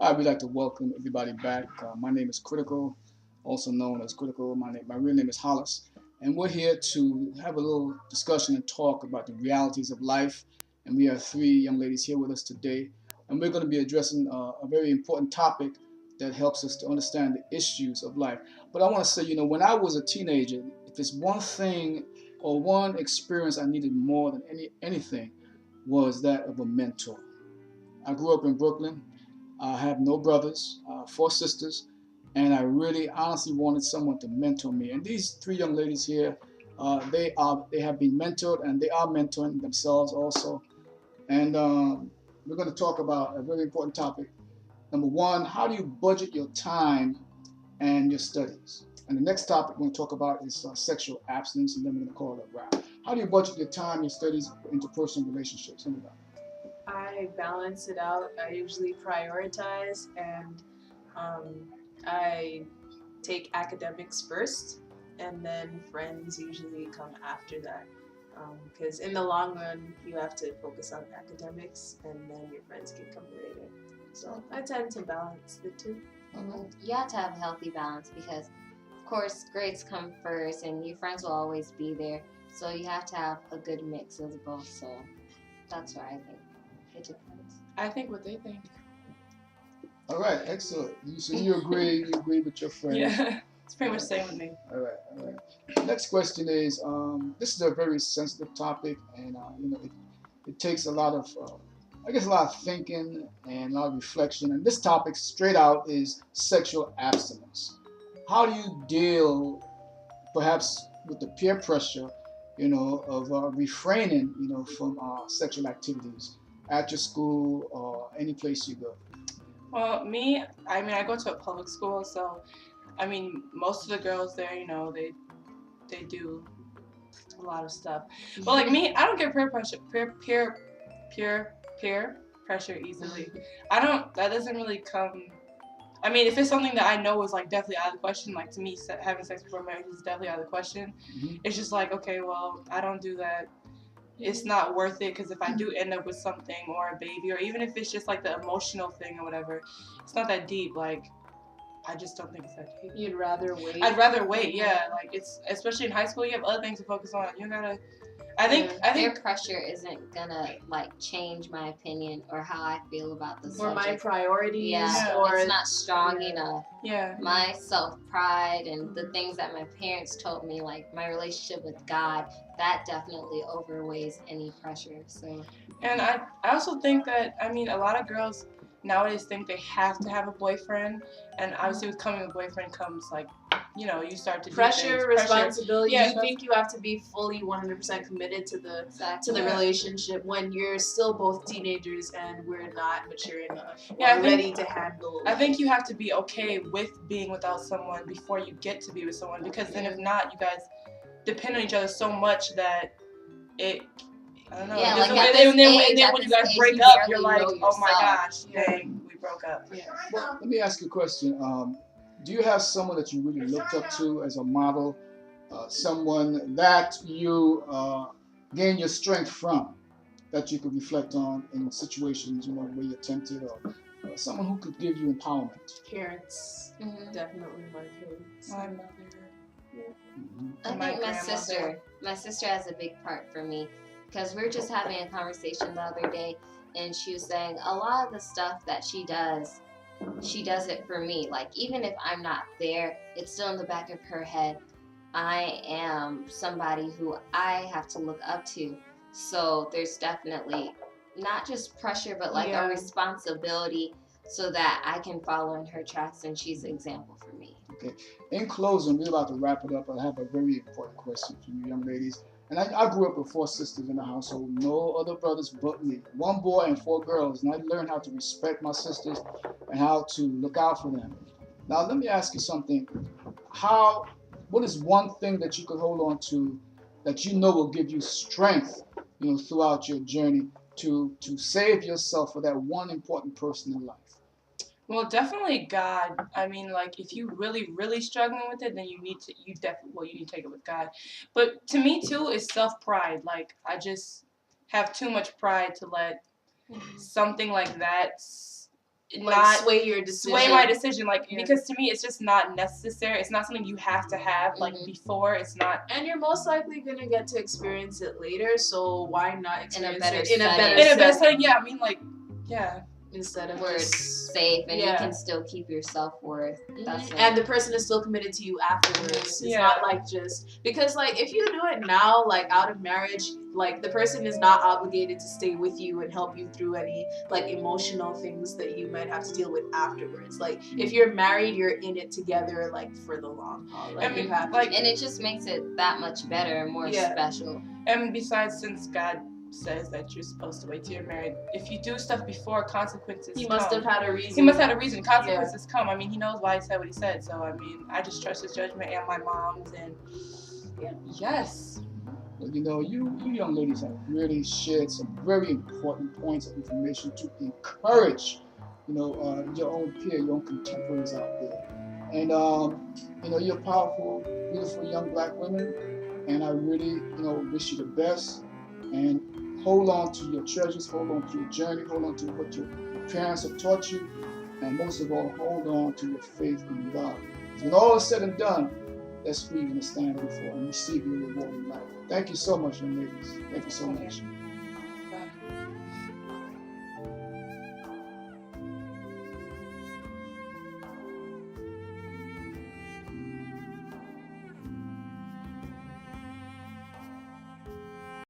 We'd like to welcome everybody back. My name is Critical, also known as Critical. My real name is Hollis, and we're here to have a little discussion and talk about the realities of life. And we have three young ladies here with us today, and we're going to be addressing a very important topic that helps us to understand the issues of life. But I want to say, when I was a teenager, if there's one thing or one experience I needed more than anything, was that of a mentor. I grew up in Brooklyn. I have no brothers, four sisters, and I really honestly wanted someone to mentor me. And these three young ladies here, they have been mentored and they are mentoring themselves also. And we're going to talk about a very important topic. Number one, how do you budget your time and your studies? And the next topic we're going to talk about is sexual abstinence, and then we're going to call it a wrap. How do you budget your time, your studies, interpersonal relationships? I balance it out. I usually prioritize, and I take academics first, and then friends usually come after that. Because in the long run, you have to focus on academics, and then your friends can come later. So I tend to balance the two. You have to have a healthy balance because, of course, grades come first, and your friends will always be there. So you have to have a good mix of both. So that's what I think. It depends. I think what they think. All right, excellent. So you agree with your friend. Yeah, it's pretty much the same with me. All right. Next question is, this is a very sensitive topic, and it takes a lot of, a lot of thinking and a lot of reflection. And this topic, straight out, is sexual abstinence. How do you deal, perhaps, with the peer pressure, of refraining, from sexual activities at your school or any place you go? Well, I go to a public school, so most of the girls there, they do a lot of stuff. But like me, I don't get peer pressure easily. That doesn't really come. If it's something that I know is like definitely out of the question, like to me, having sex before marriage is definitely out of the question. Mm-hmm. It's just like, okay, well, I don't do that. It's not worth it because if I do end up with something or a baby, or even if it's just like the emotional thing or whatever, it's not that deep. Like, I just don't think it's that deep. You'd rather wait? I'd rather wait, yeah. Like, it's, especially in high school, you have other things to focus on. You gotta, I think peer pressure isn't gonna like change my opinion or how I feel about the subject. Or my priorities. Yeah, or it's not strong enough. Yeah. My self-pride and the things that my parents told me, like my relationship with God, that definitely overweighs any pressure. So. And I also think that, a lot of girls nowadays think they have to have a boyfriend, and obviously with coming a boyfriend comes like, you start to pressure, responsibility. Yeah, you think you have to be fully 100% committed to the relationship when you're still both teenagers and we're not mature enough or ready to handle. I think you have to be okay with being without someone before you get to be with someone, because then if not, you guys depend on each other so much that it. I don't know. Yeah, then when you guys break up, you're like, oh my gosh, dang, we broke up. Yeah. Well, let me ask you a question. Do you have someone that you really looked up to as a model, someone that you gain your strength from, that you could reflect on in situations, where you're tempted, or someone who could give you empowerment? Parents, definitely my parents. My mother. Yeah. I think my sister has a big part for me, because we were just having a conversation the other day, and she was saying a lot of the stuff that she does it for me. Like, even if I'm not there, it's still in the back of her head. I am somebody who I have to look up to. So there's definitely not just pressure, but like a responsibility so that I can follow in her tracks, and she's an example for me. Okay. In closing, we're about to wrap it up. I have a very important question for you young ladies. And I grew up with four sisters in the household, no other brothers but me. One boy and four girls, and I learned how to respect my sisters and how to look out for them. Now, let me ask you something. What is one thing that you could hold on to that will give you strength, throughout your journey to save yourself for that one important person in life? Well, definitely God. If you really, really struggling with it, then you need to take it with God. But to me too, is self-pride. Like, I just have too much pride to let something like that not sway your decision. Sway my decision, like because to me it's just not necessary. It's not something you have to have like before. It's not, and you're most likely gonna get to experience it later. So why not experience it in a better setting? Yeah, I mean like instead of where it's safe and you can still keep your self-worth. And the person is still committed to you afterwards. It's not like just because like if you do it now, like out of marriage, like the person is not obligated to stay with you and help you through any like emotional things that you might have to deal with afterwards. Like if you're married, you're in it together like for the long haul. Like, you have and it just makes it that much better and more special. And besides, since God says that you're supposed to wait till you're married, if you do stuff before, consequences He must have had a reason. He must have had a reason. Consequences come. I mean, he knows why he said what he said. So I mean, I just trust his judgment and my mom's. And yes. Well, you know, you young ladies have really shared some very important points of information to encourage, you know, your own peer, your own contemporaries out there. And you know, you're powerful, beautiful young black women, and I really, you know, wish you the best. And hold on to your treasures, hold on to your journey, hold on to what your parents have taught you, and most of all, hold on to your faith in God. When all is said and done, that's who you're going to stand before and receive your reward in life. Thank you so much, young ladies. Thank you so much.